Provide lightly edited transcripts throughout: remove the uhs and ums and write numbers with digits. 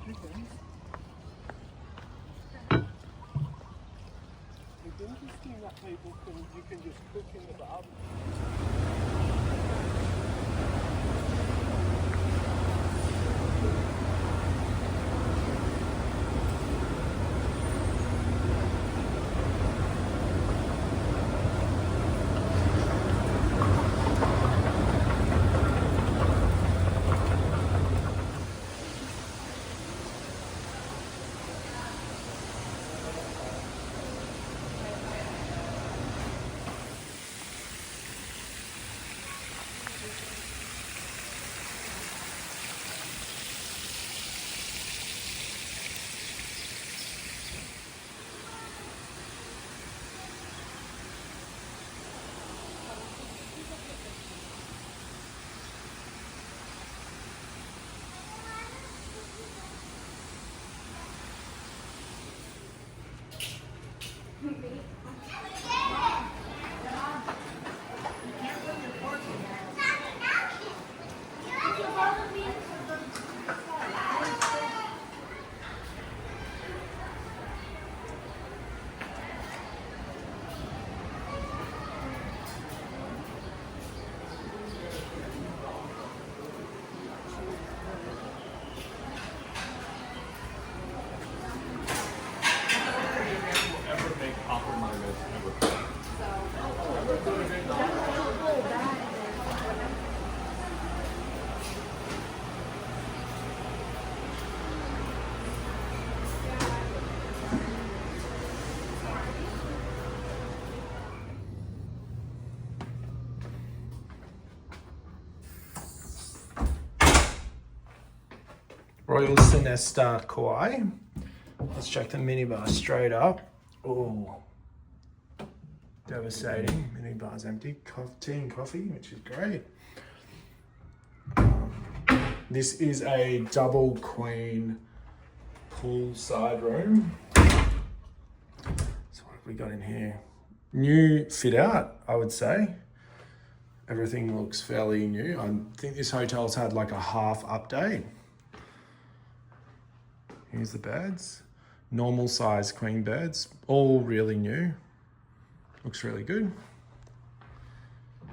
It's interesting that people you can just cook in the barbecue. Royal Sonesta Kaua'i. Let's check the minibar straight up. Oh, devastating. Minibar's empty. Tea and coffee, which is great. This is a double queen poolside room. So what have we got in here? New fit out, I would say. Everything looks fairly new. I think this hotel's had like a half update. Here's the beds. Normal size queen beds, all really new. Looks really good.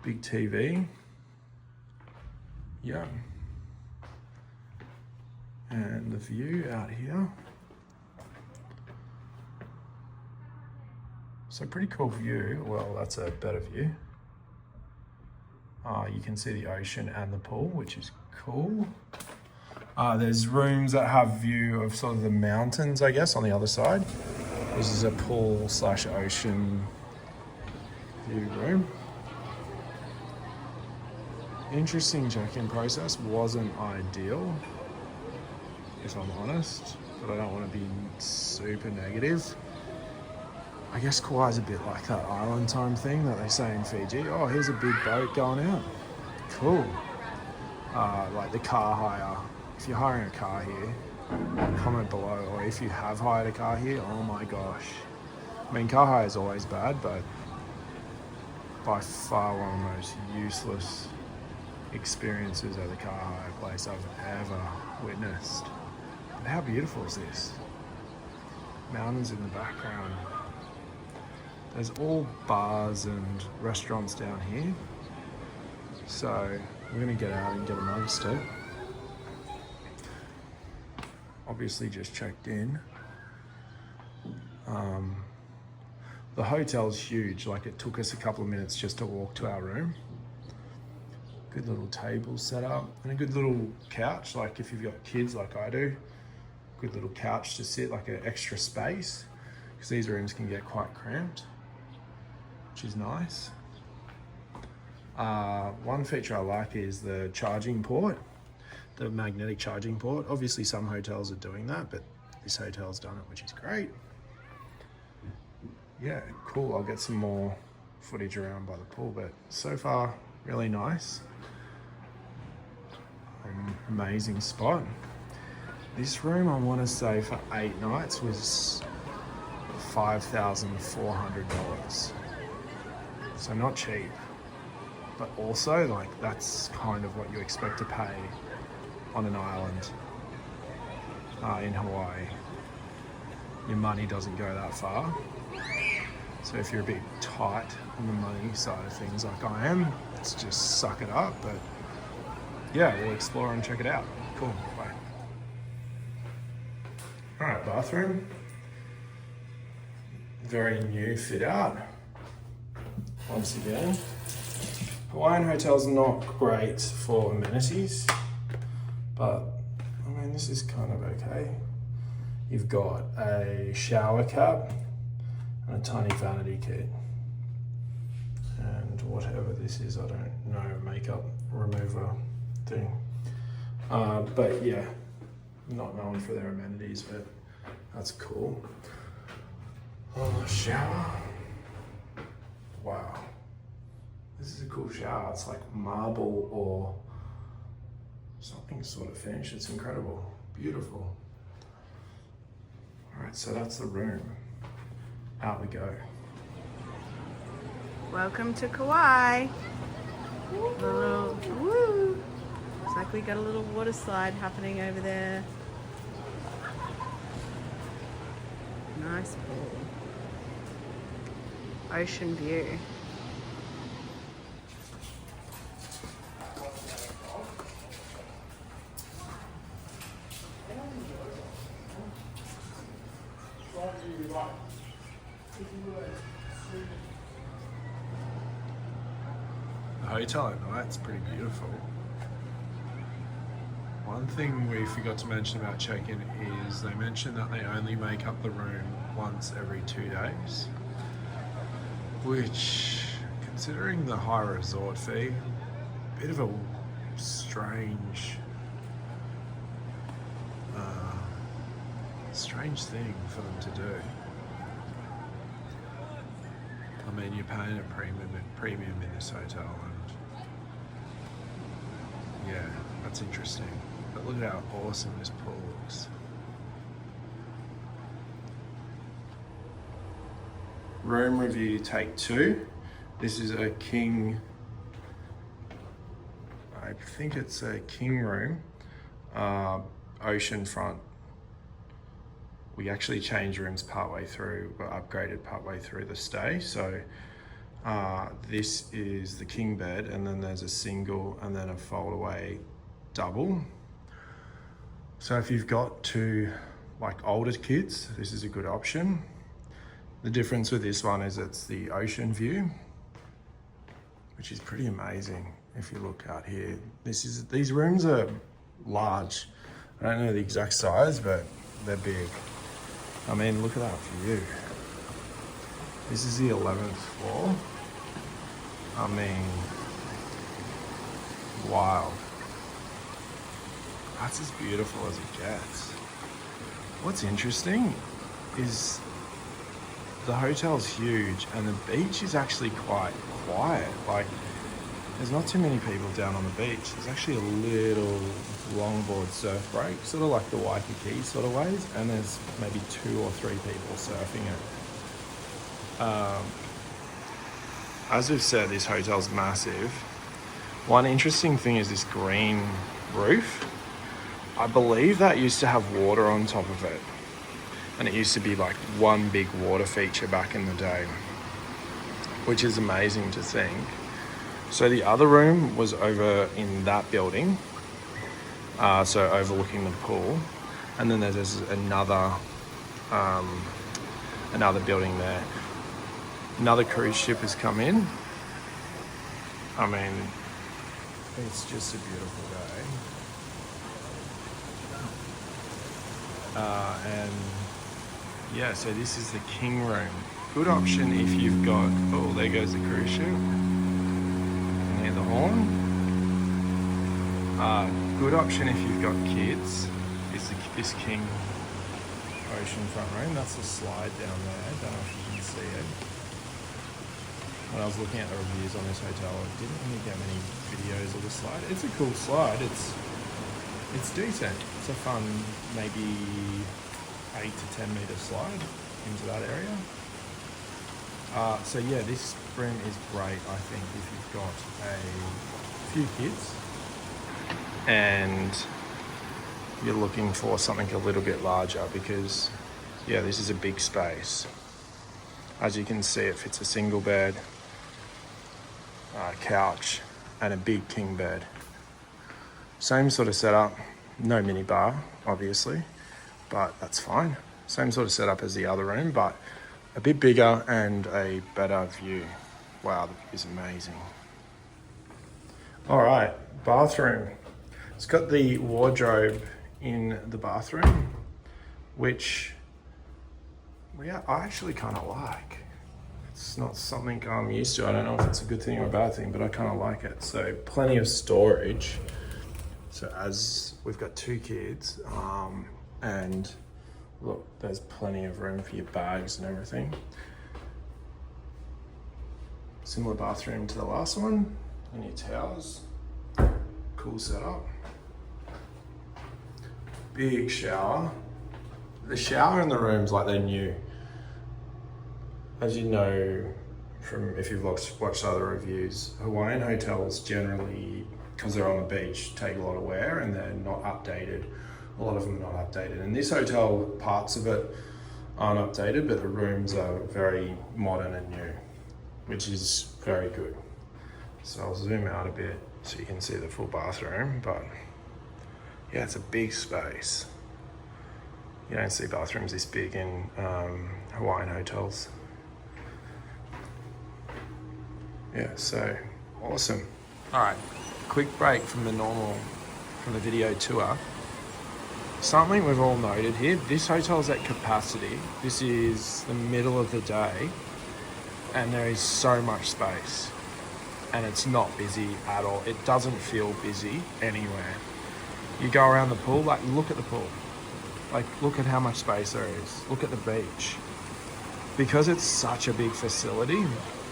Big TV. Yeah. And the view out here. So pretty cool view. Well, that's a better view. You can see the ocean and the pool, which is cool. There's rooms that have view of sort of the mountains, I guess, on the other side. This is a pool / ocean view room. Interesting check-in process. Wasn't ideal, if I'm honest, but I don't want to be super negative. I guess Kauai's a bit like that island time thing that they say in Fiji. Oh, here's a big boat going out. Cool. Like the car hire. If you're hiring a car here, comment below, or if you have hired a car here, oh my gosh. I mean, car hire is always bad, but by far one of the most useless experiences at the car hire place I've ever witnessed. But how beautiful is this? Mountains in the background. There's all bars and restaurants down here. So we're gonna get out and get amongst it. Obviously just checked in. The hotel's huge, like it took us a couple of minutes just to walk to our room. Good little table set up and a good little couch, like if you've got kids like I do. Good little couch to sit, like an extra space, because these rooms can get quite cramped, which is nice. One feature I like is the charging port. The magnetic charging port. Obviously some hotels are doing that, but this hotel's done it, which is great. Yeah, cool. I'll get some more footage around by the pool, but so far really nice. Amazing spot. This room, I want to say for 8 nights was $5,400. So not cheap, but also like that's kind of what you expect to pay on an island. in Hawaii, your money doesn't go that far. So if you're a bit tight on the money side of things like I am, it's just suck it up. But yeah, we'll explore and check it out. Cool, bye. All right, bathroom. Very new fit out. Once again, Hawaiian hotels are not great for amenities, but I mean, this is kind of okay. You've got a shower cap and a tiny vanity kit. And whatever this is, I don't know, makeup remover thing. But yeah, not known for their amenities, but that's cool. Oh, shower. Wow. This is a cool shower. It's like marble or something sort of finish. It's incredible. Beautiful. All right, so that's the room. Out we go. Welcome to Kauai. Woo! Looks like we got a little water slide happening over there. Nice pool. Ocean view. The hotel at night's pretty beautiful. One thing we forgot to mention about check-in is they mentioned that they only make up the room once every 2 days, which, considering the high resort fee, a bit of a strange thing for them to do. I mean, you're paying a premium in this hotel, and yeah, that's interesting. But look at how awesome this pool looks. Room review take 2. This is a king, I think it's a king room, ocean front. We actually changed rooms partway through, but upgraded partway through the stay. So this is the king bed, and then there's a single and then a fold-away double. So if you've got two like older kids, this is a good option. The difference with this one is it's the ocean view, which is pretty amazing. If you look out here, these rooms are large. I don't know the exact size, but they're big. I mean, look at that view. This is the 11th floor. I mean, wild. That's as beautiful as it gets. What's interesting is the hotel's huge and the beach is actually quite quiet. Like, there's not too many people down on the beach. There's actually a little longboard surf break, sort of like the Waikiki sort of ways, and there's maybe 2 or 3 people surfing it. As we've said, this hotel's massive. One interesting thing is this green roof. I believe that used to have water on top of it, and it used to be like one big water feature back in the day, which is amazing to think. So the other room was over in that building, so overlooking the pool, and then there's another building there. Another cruise ship has come in. I mean, it's just a beautiful day. And yeah, so this is the king room. Good option if you've got, oh, there goes the cruise ship. Near the horn. Good option if you've got kids is this king ocean front room. That's the slide down there. Don't know if you can see it. When I was looking at the reviews on this hotel, I didn't really get many videos of the slide. It's a cool slide. It's decent. It's a fun, maybe 8 to 10 meter slide into that area. So yeah, this room is great, I think, if you've got a few kids and you're looking for something a little bit larger, because yeah, this is a big space. As you can see, it fits a single bed, couch, and a big king bed. Same sort of setup, no mini bar, obviously, but that's fine. Same sort of setup as the other room, but a bit bigger and a better view. Wow, the view is amazing. All right, bathroom. It's got the wardrobe in the bathroom, which I actually kind of like. It's not something I'm used to. I don't know if it's a good thing or a bad thing, but I kind of like it. So plenty of storage. So as we've got 2 kids, and look, there's plenty of room for your bags and everything. Similar bathroom to the last one, and your towels. Cool setup. Big shower. The shower in the room's like they're new. As you know from if you've watched other reviews, Hawaiian hotels generally, because they're on the beach, take a lot of wear and they're not updated. A lot of them are not updated. And this hotel, parts of it aren't updated, but the rooms are very modern and new, which is very good. So I'll zoom out a bit so you can see the full bathroom, but yeah, it's a big space. You don't see bathrooms this big in Hawaiian hotels. Yeah, so awesome. All right, quick break from the video tour. Something we've all noted here, this hotel's at capacity. This is the middle of the day and there is so much space and it's not busy at all. It doesn't feel busy anywhere. You go around the pool, like look at the pool. Like look at how much space there is. Look at the beach. Because it's such a big facility,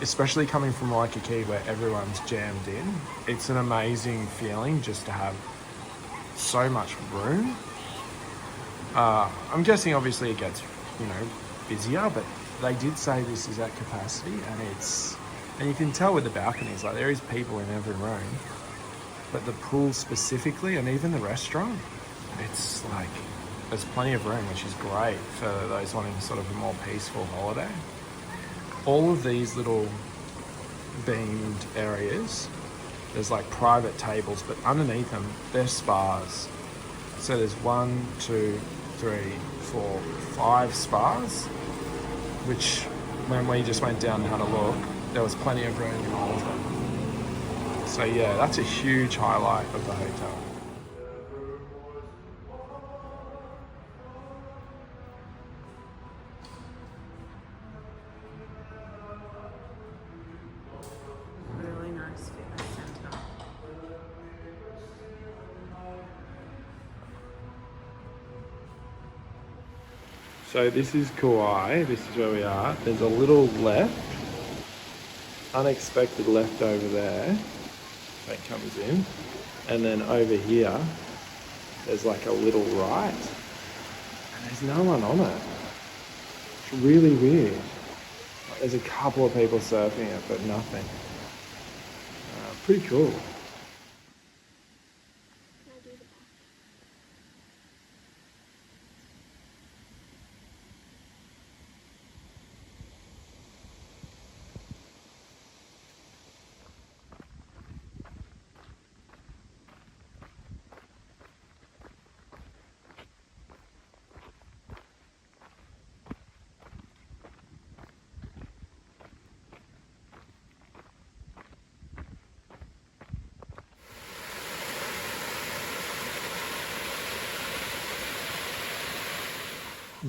especially coming from Waikiki where everyone's jammed in, it's an amazing feeling just to have so much room. I'm guessing obviously it gets, busier, but they did say this is at capacity and you can tell with the balconies, like there is people in every room, but the pool specifically and even the restaurant, it's like, there's plenty of room, which is great for those wanting sort of a more peaceful holiday. All of these little beamed areas, there's like private tables, but underneath them, they're spas. So there's 1, 2, 3, 4, 5 spas, which when we just went down and had a look, there was plenty of room in all of them. So yeah, that's a huge highlight of the hotel. Really nice fitness centre. So this is Kauai, this is where we are. There's a little left, unexpected left over there that comes in. And then over here, there's like a little right. And there's no one on it. It's really weird. There's a couple of people surfing it, but nothing. Pretty cool.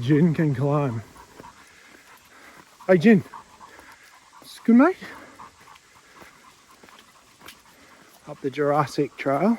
Jin can climb. Hey Jin, it's good mate. Up the Jurassic Trail.